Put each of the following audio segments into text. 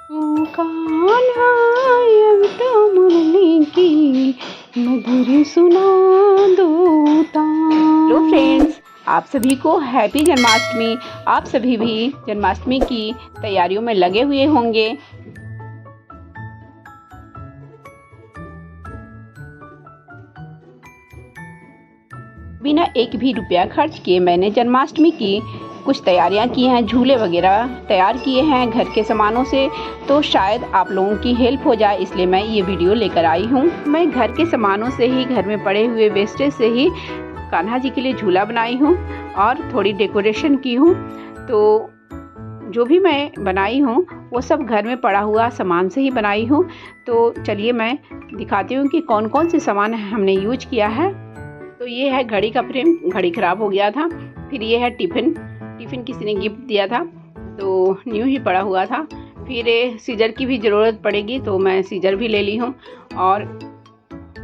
ओ कान्हा अब तो मुरली की मधुर सुना दो तान। हेलो फ्रेंड्स, आप सभी को हैप्पी जन्माष्टमी। आप सभी भी जन्माष्टमी की तैयारियों में लगे हुए होंगे। बिना एक भी रुपया खर्च किए मैंने जन्माष्टमी की कुछ तैयारियां की हैं, झूले वगैरह तैयार किए हैं घर के सामानों से। तो शायद आप लोगों की हेल्प हो जाए, इसलिए मैं ये वीडियो लेकर आई हूँ। मैं घर के सामानों से ही, घर में पड़े हुए वेस्टेज से ही कान्हा जी के लिए झूला बनाई हूँ और थोड़ी डेकोरेशन की हूँ। तो जो भी मैं बनाई हूँ वो सब घर में पड़ा हुआ सामान से ही बनाई हूँ। तो चलिए मैं दिखाती हूँ कि कौन कौन से सामान हमने यूज किया है। तो ये है घड़ी का फ्रेम, घड़ी ख़राब हो गया था। फिर ये है टिफ़िन किसी ने गिफ्ट दिया था तो न्यू ही पड़ा हुआ था। फिर सीजर की भी ज़रूरत पड़ेगी तो मैं सीजर भी ले ली हूँ। और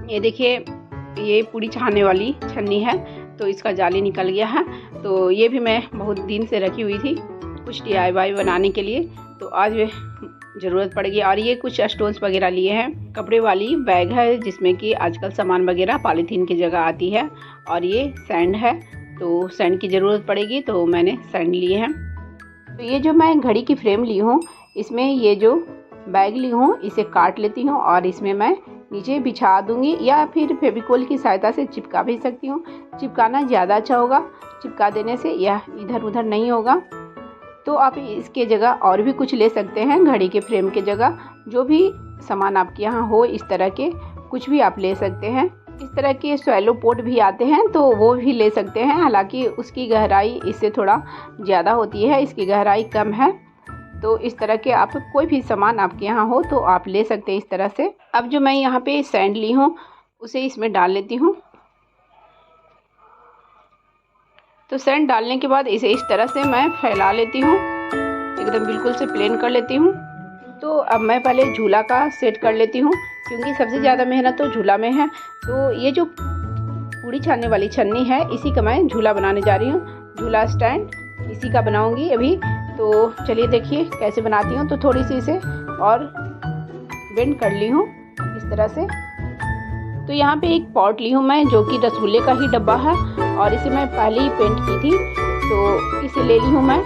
ये देखिए, ये पूड़ी छानने वाली छन्नी है तो इसका जाली निकल गया है। तो ये भी मैं बहुत दिन से रखी हुई थी कुछ DIY बनाने के लिए, तो आज ज़रूरत पड़ेगी। और ये कुछ स्टोन्स वगैरह लिए हैं। कपड़े वाली बैग है जिसमें कि आजकल सामान वगैरह पॉलीथीन की जगह आती है। और ये सैंड है, तो सैंड की ज़रूरत पड़ेगी तो मैंने सैंड लिए हैं। तो ये जो मैं घड़ी की फ्रेम ली हूँ, इसमें ये जो बैग ली हूँ इसे काट लेती हूँ और इसमें मैं नीचे बिछा दूँगी, या फिर फेविकोल की सहायता से चिपका भी सकती हूँ। चिपकाना ज़्यादा अच्छा होगा, चिपका देने से यह इधर उधर नहीं होगा। तो आप इसके जगह और भी कुछ ले सकते हैं। घड़ी के फ्रेम के जगह जो भी सामान आपके यहाँ हो, इस तरह के कुछ भी आप ले सकते हैं। इस तरह के स्वैलो पोट भी आते हैं तो वो भी ले सकते हैं, हालांकि उसकी गहराई इससे थोड़ा ज़्यादा होती है, इसकी गहराई कम है। तो इस तरह के आप कोई भी सामान आपके यहाँ हो तो आप ले सकते हैं इस तरह से। अब जो मैं यहाँ पे सैंड ली हूँ उसे इसमें डाल लेती हूँ। तो सैंड डालने के बाद इसे इस तरह से मैं फैला लेती हूँ, एकदम बिल्कुल से प्लेन कर लेती हूँ। तो अब मैं पहले झूला का सेट कर लेती हूँ, क्योंकि सबसे ज़्यादा मेहनत तो झूला में है। तो ये जो पूड़ी छानने वाली छन्नी है, इसी का मैं झूला बनाने जा रही हूँ। झूला स्टैंड इसी का बनाऊँगी अभी। तो चलिए देखिए कैसे बनाती हूँ। तो थोड़ी सी इसे और बेंड कर ली हूँ इस तरह से। तो यहाँ पे एक पॉट ली हूँ मैं, जो कि रसगुल्ले का ही डब्बा है और इसे मैं पहले ही पेंट की थी, तो इसे ले ली हूँ मैं।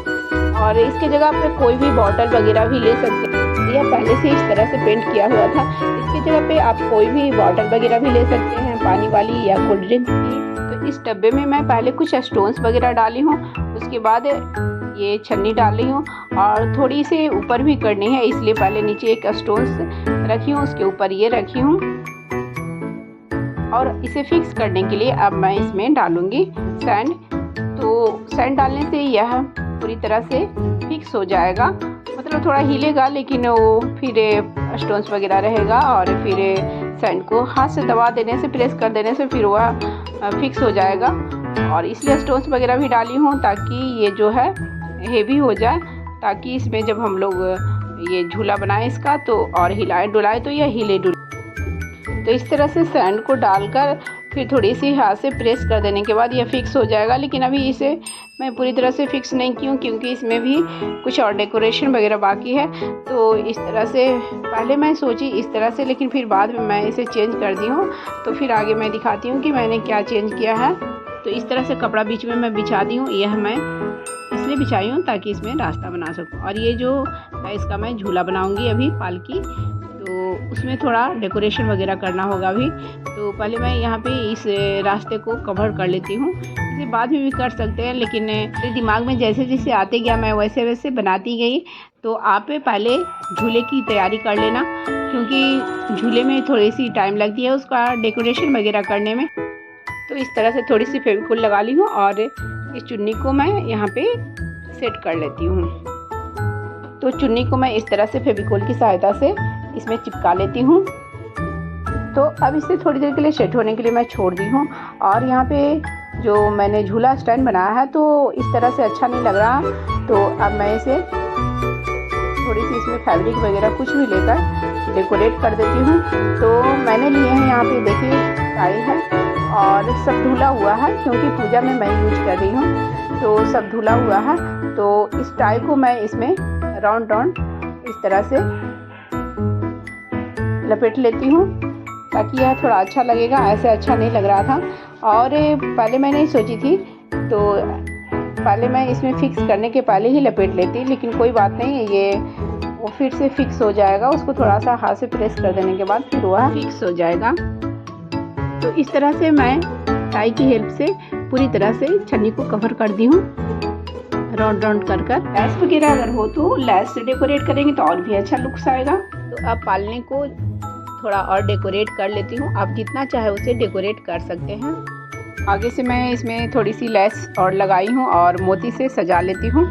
और इसके जगह पे कोई भी बॉटल वगैरह भी ले सकते हैं, यह पहले से इस तरह से पेंट किया हुआ था। इसके जगह पे आप कोई भी बॉटल वगैरह भी ले सकते हैं, पानी वाली या कोल्ड ड्रिंक्स की। तो इस डब्बे में मैं पहले कुछ स्टोन्स वगैरह डाली हूँ, उसके बाद ये छन्नी डाल रही हूँ और थोड़ी सी ऊपर भी करनी है, इसलिए पहले नीचे एक स्टोन्स रखी हूँ, उसके ऊपर ये रखी हूँ। और इसे फिक्स करने के लिए अब मैं इसमें डालूँगी सैंड। तो सैंड डालने से यह पूरी तरह से फिक्स हो जाएगा, मतलब थोड़ा हिलेगा लेकिन वो फिर स्टोन्स वगैरह रहेगा। और फिर सैंड को हाथ से दबा देने से, प्रेस कर देने से फिर वह फिक्स हो जाएगा। और इसलिए स्टोन्स वगैरह भी डाली हूँ ताकि ये जो है हेवी हो जाए, ताकि इसमें जब हम लोग ये झूला बनाएं इसका तो और हिलाए डुलाए तो यह हिले डुले। तो इस तरह से सैंड को डालकर फिर थोड़ी सी हाथ से प्रेस कर देने के बाद यह फिक्स हो जाएगा। लेकिन अभी इसे मैं पूरी तरह से फिक्स नहीं की हूँ, क्योंकि इसमें भी कुछ और डेकोरेशन वगैरह बाकी है। तो इस तरह से पहले मैं सोची इस तरह से, लेकिन फिर बाद में मैं इसे चेंज कर दी हूँ। तो फिर आगे मैं दिखाती हूँ कि मैंने क्या चेंज किया है। तो इस तरह से कपड़ा बीच में मैं बिछा दी हूँ, यह मैं इसलिए बिछाई हूँ ताकि इसमें रास्ता बना सकूँ। और ये जो है इसका मैं झूला बनाऊँगी अभी पालकी, तो उसमें थोड़ा डेकोरेशन वगैरह करना होगा अभी। तो पहले मैं यहाँ पे इस रास्ते को कवर कर लेती हूँ, इसे बाद में भी कर सकते हैं, लेकिन मेरे दिमाग में जैसे जैसे आते गया मैं वैसे वैसे बनाती गई। तो आप पहले झूले की तैयारी कर लेना, क्योंकि झूले में थोड़ी सी टाइम लगती है उसका डेकोरेशन वगैरह करने में। तो इस तरह से थोड़ी सी फेविकोल लगा ली हूँ और इस चुन्नी को मैं यहाँ पे सेट कर लेती हूँ। तो चुन्नी को मैं इस तरह से फेविकोल की सहायता से इसमें चिपका लेती हूँ। तो अब इसे थोड़ी देर के लिए सेट होने के लिए मैं छोड़ दी हूँ। और यहाँ पे जो मैंने झूला स्टैंड बनाया है तो इस तरह से अच्छा नहीं लग रहा, तो अब मैं इसे थोड़ी सी इसमें फैब्रिक वगैरह कुछ भी लेकर डेकोरेट कर देती हूँ। तो मैंने लिए हैं यहाँ पे देखिए टाई है और सब धुला हुआ है, क्योंकि पूजा में मैं यूज कर रही हूँ तो सब धुला हुआ है। तो इस टाई को मैं इसमें राउंड राउंड इस तरह से लपेट लेती हूँ ताकि यह थोड़ा अच्छा लगेगा, ऐसे अच्छा नहीं लग रहा था। और पहले मैंने सोची थी तो पहले मैं इसमें फिक्स करने के पहले ही लपेट लेती, लेकिन कोई बात नहीं, ये वो फिर से फिक्स हो जाएगा। उसको थोड़ा सा हाथ से प्रेस कर देने के बाद फिर वह फिक्स हो जाएगा। तो इस तरह से मैं टाई की हेल्प से पूरी तरह से छन्नी को कवर कर दी हूँ राउंड राउंड कर कर। लैस वगैरह अगर हो तो लैस से डेकोरेट करेंगे तो और भी अच्छा लुक्स आएगा। तो अब पालने को थोड़ा और डेकोरेट कर लेती हूँ। आप जितना चाहे उसे डेकोरेट कर सकते हैं। आगे से मैं इसमें थोड़ी सी लैस और लगाई हूँ और मोती से सजा लेती हूँ।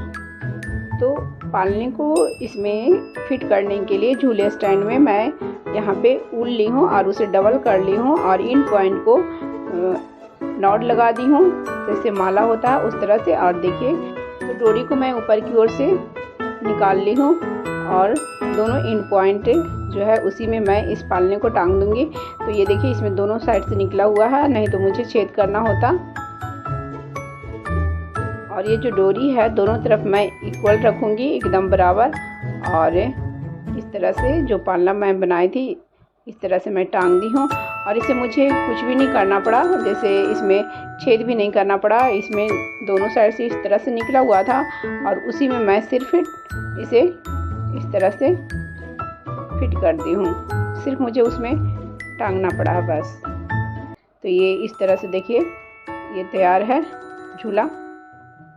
तो पालने को इसमें फिट करने के लिए झूले स्टैंड में मैं यहाँ पे ऊल ली हूँ और उसे डबल कर ली हूँ और इन पॉइंट को नॉट लगा दी हूँ, जैसे माला होता है उस तरह से। और देखिए, तो डोरी को मैं ऊपर की ओर से निकाल ली हूँ और दोनों इन पॉइंट जो है उसी में मैं इस पालने को टांग दूँगी। तो ये देखिए, इसमें दोनों साइड से निकला हुआ है, नहीं तो मुझे छेद करना होता। और ये जो डोरी है दोनों तरफ मैं इक्वल रखूँगी, एकदम बराबर। और इस तरह से जो पालना मैं बनाई थी इस तरह से मैं टांग दी हूँ। और इसे मुझे कुछ भी नहीं करना पड़ा, जैसे इसमें छेद भी नहीं करना पड़ा। इसमें दोनों साइड से इस तरह से निकला हुआ था और उसी में मैं सिर्फ इसे इस तरह से फिट कर दी हूँ। सिर्फ मुझे उसमें टांगना पड़ा है बस। तो ये इस तरह से देखिए, ये तैयार है झूला।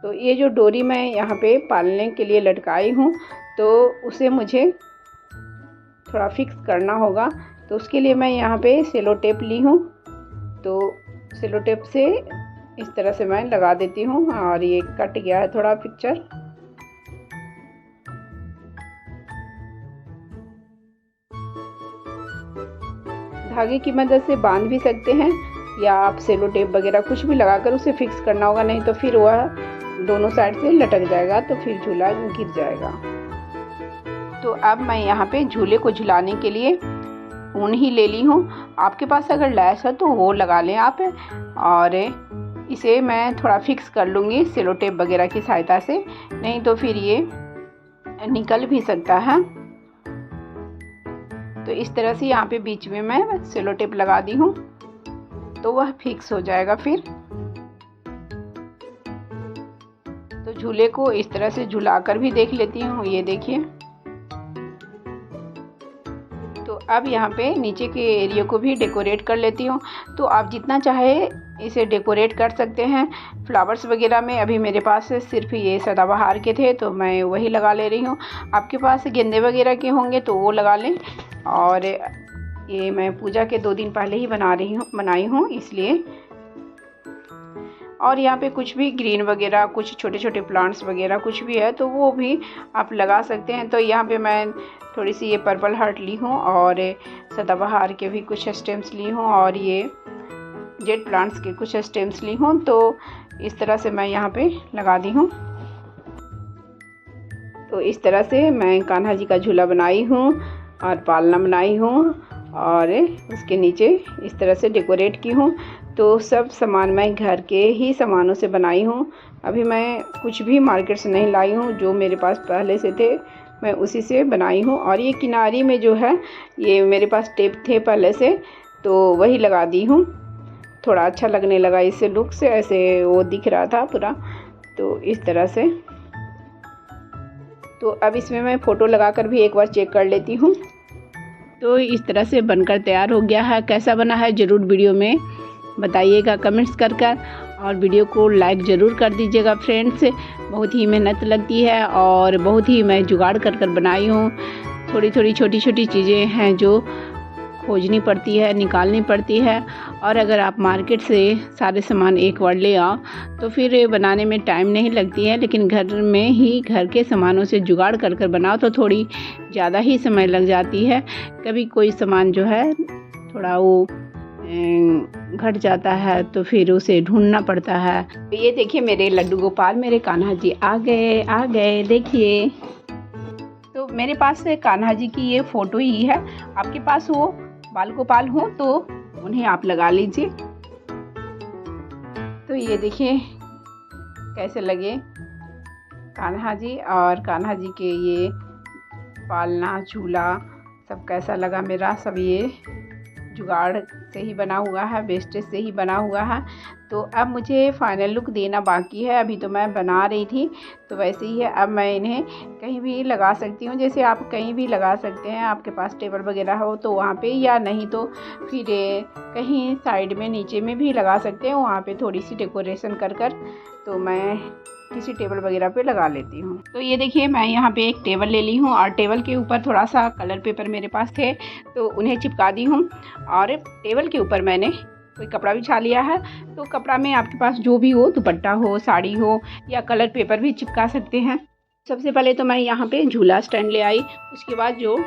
तो ये जो डोरी मैं यहाँ पे पालने के लिए लटकाई हूँ तो उसे मुझे थोड़ा फिक्स करना होगा। तो उसके लिए मैं यहाँ पे सेलो टेप ली हूँ। तो सेलो टेप से इस तरह से मैं लगा देती हूँ और ये कट गया है थोड़ा पिक्चर। धागे की मदद से बांध भी सकते हैं या आप सेलो टेप वगैरह कुछ भी लगाकर उसे फिक्स करना होगा, नहीं तो फिर वह दोनों साइड से लटक जाएगा तो फिर झूला गिर जाएगा। तो अब मैं यहाँ पे झूले को झुलाने के लिए ऊन ही ले ली हूँ। आपके पास अगर लैस है तो वो लगा लें आप। और इसे मैं थोड़ा फिक्स कर लूँगी सेलो टेप वगैरह की सहायता से, नहीं तो फिर ये निकल भी सकता है। तो इस तरह से यहाँ पे बीच में मैं सेलो टेप लगा दी हूँ तो वह फिक्स हो जाएगा फिर। तो झूले को इस तरह से झुला कर भी देख लेती हूँ, ये देखिए। तो अब यहाँ पे नीचे के एरिया को भी डेकोरेट कर लेती हूँ। तो आप जितना चाहे इसे डेकोरेट कर सकते हैं फ्लावर्स वगैरह में। अभी मेरे पास सिर्फ ये सदाबहार के थे तो मैं वही लगा ले रही हूँ। आपके पास गेंदे वगैरह के होंगे तो वो लगा लें। और ये मैं पूजा के 2 दिन पहले ही बनाई हूँ इसलिए। और यहाँ पे कुछ भी ग्रीन वगैरह, कुछ छोटे छोटे प्लांट्स वगैरह कुछ भी है तो वो भी आप लगा सकते हैं। तो यहाँ पे मैं थोड़ी सी ये पर्पल हार्ट ली हूँ और सदाबहार के भी कुछ स्टेम्स ली हूँ और ये जेड प्लांट्स के कुछ स्टेम्स ली हूँ। तो इस तरह से मैं यहाँ पे लगा दी हूँ। तो इस तरह से मैं कान्हा जी का झूला बनाई हूँ और पालना बनाई हूँ और उसके नीचे इस तरह से डेकोरेट की हूँ। तो सब सामान मैं घर के ही सामानों से बनाई हूँ। अभी मैं कुछ भी मार्केट से नहीं लाई हूँ, जो मेरे पास पहले से थे मैं उसी से बनाई हूँ। और ये किनारी में जो है ये मेरे पास टेप थे पहले से तो वही लगा दी हूँ। थोड़ा अच्छा लगने लगा इससे, लुक से ऐसे वो दिख रहा था पूरा। तो इस तरह से। तो अब इसमें मैं फ़ोटो लगाकर भी एक बार चेक कर लेती हूँ। तो इस तरह से बनकर तैयार हो गया है। कैसा बना है ज़रूर वीडियो में बताइएगा कमेंट्स कर और वीडियो को लाइक ज़रूर कर दीजिएगा फ्रेंड्स। बहुत ही मेहनत लगती है और बहुत ही मैं जुगाड़ कर बनाई हूँ। थोड़ी थोड़ी छोटी छोटी चीज़ें हैं जो खोजनी पड़ती है, निकालनी पड़ती है। और अगर आप मार्केट से सारे सामान एक बार ले आओ तो फिर बनाने में टाइम नहीं लगती है, लेकिन घर में ही घर के सामानों से जुगाड़ कर बनाओ तो थोड़ी ज़्यादा ही समय लग जाती है। कभी कोई सामान जो है थोड़ा वो घट जाता है तो फिर उसे ढूंढना पड़ता है। तो ये देखिए मेरे लड्डू गोपाल, मेरे कान्हा जी आ गए देखिए। तो मेरे पास कान्हा जी की ये फ़ोटो ही है। आपके पास वो बाल गोपाल हो तो उन्हें आप लगा लीजिए। तो ये देखिए कैसे लगे कान्हा जी और कान्हा जी के ये पालना झूला सब कैसा लगा मेरा। सब ये जुगाड़ से ही बना हुआ है, वेस्टेज से ही बना हुआ है। तो अब मुझे फाइनल लुक देना बाकी है। अभी तो मैं बना रही थी, तो वैसे ही है। अब मैं इन्हें कहीं भी लगा सकती हूँ, जैसे आप कहीं भी लगा सकते हैं, आपके पास टेबल वगैरह हो तो वहाँ पे, या नहीं तो फिर कहीं साइड में नीचे में भी लगा सकते हैं, वहाँ पे थोड़ी सी डेकोरेशन कर कर। तो मैं किसी टेबल वगैरह पे लगा लेती हूँ। तो ये देखिए, मैं यहाँ पे एक टेबल ले ली हूँ और टेबल के ऊपर थोड़ा सा कलर पेपर मेरे पास थे, तो उन्हें चिपका दी हूँ। और टेबल के ऊपर मैंने कोई कपड़ा बिछा लिया है। तो कपड़ा में आपके पास जो भी हो, दुपट्टा हो, साड़ी हो, या कलर पेपर भी चिपका सकते हैं। सबसे पहले तो मैं यहाँ पे झूला स्टैंड ले आई। उसके बाद जो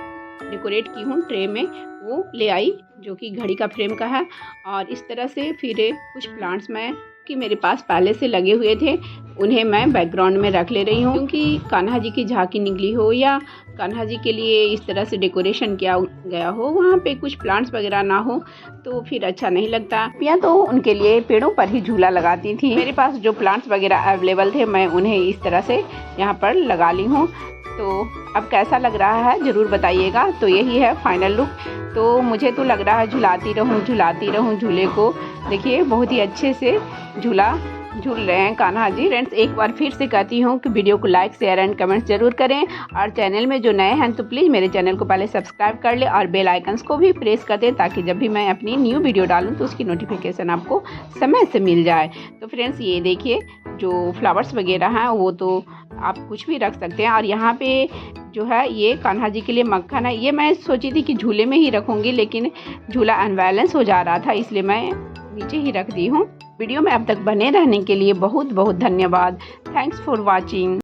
डेकोरेट की हूँ ट्रे में, वो ले आई, जो कि घड़ी का फ्रेम का है। और इस तरह से फिर कुछ प्लांट्स मैं कि मेरे पास पहले से लगे हुए थे, उन्हें मैं बैकग्राउंड में रख ले रही हूँ, क्योंकि कान्हा जी की झांकी निकली हो या कान्हा जी के लिए इस तरह से डेकोरेशन किया गया हो, वहाँ पे कुछ प्लांट्स वगैरह ना हो तो फिर अच्छा नहीं लगता। या तो उनके लिए पेड़ों पर ही झूला लगाती थी। मेरे पास जो प्लांट्स वगैरह अवेलेबल थे, मैं उन्हें इस तरह से यहाँ पर लगा ली हूँ। तो अब कैसा लग रहा है ज़रूर बताइएगा। तो यही है फाइनल लुक। तो मुझे तो लग रहा है झुलाती रहूँ झूले को। देखिए, बहुत ही अच्छे से झूला झूल रहे हैं कान्हा जी। फ्रेंड्स, एक बार फिर से कहती हूँ कि वीडियो को लाइक, शेयर एंड कमेंट्स जरूर करें। और चैनल में जो नए हैं तो प्लीज़ मेरे चैनल को पहले सब्सक्राइब कर ले और बेल आइकन्स को भी प्रेस कर दें, ताकि जब भी मैं अपनी न्यू वीडियो डालूँ तो उसकी नोटिफिकेशन आपको समय से मिल जाए। तो फ्रेंड्स, ये देखिए, जो फ्लावर्स वगैरह हैं वो तो आप कुछ भी रख सकते हैं। और यहाँ पे जो है ये कान्हा जी के लिए मक्खन है। ये मैं सोची थी कि झूले में ही रखूँगी, लेकिन झूला अनबैलेंस हो जा रहा था, इसलिए मैं नीचे ही रख दी हूँ। वीडियो में अब तक बने रहने के लिए बहुत बहुत धन्यवाद। Thanks for watching.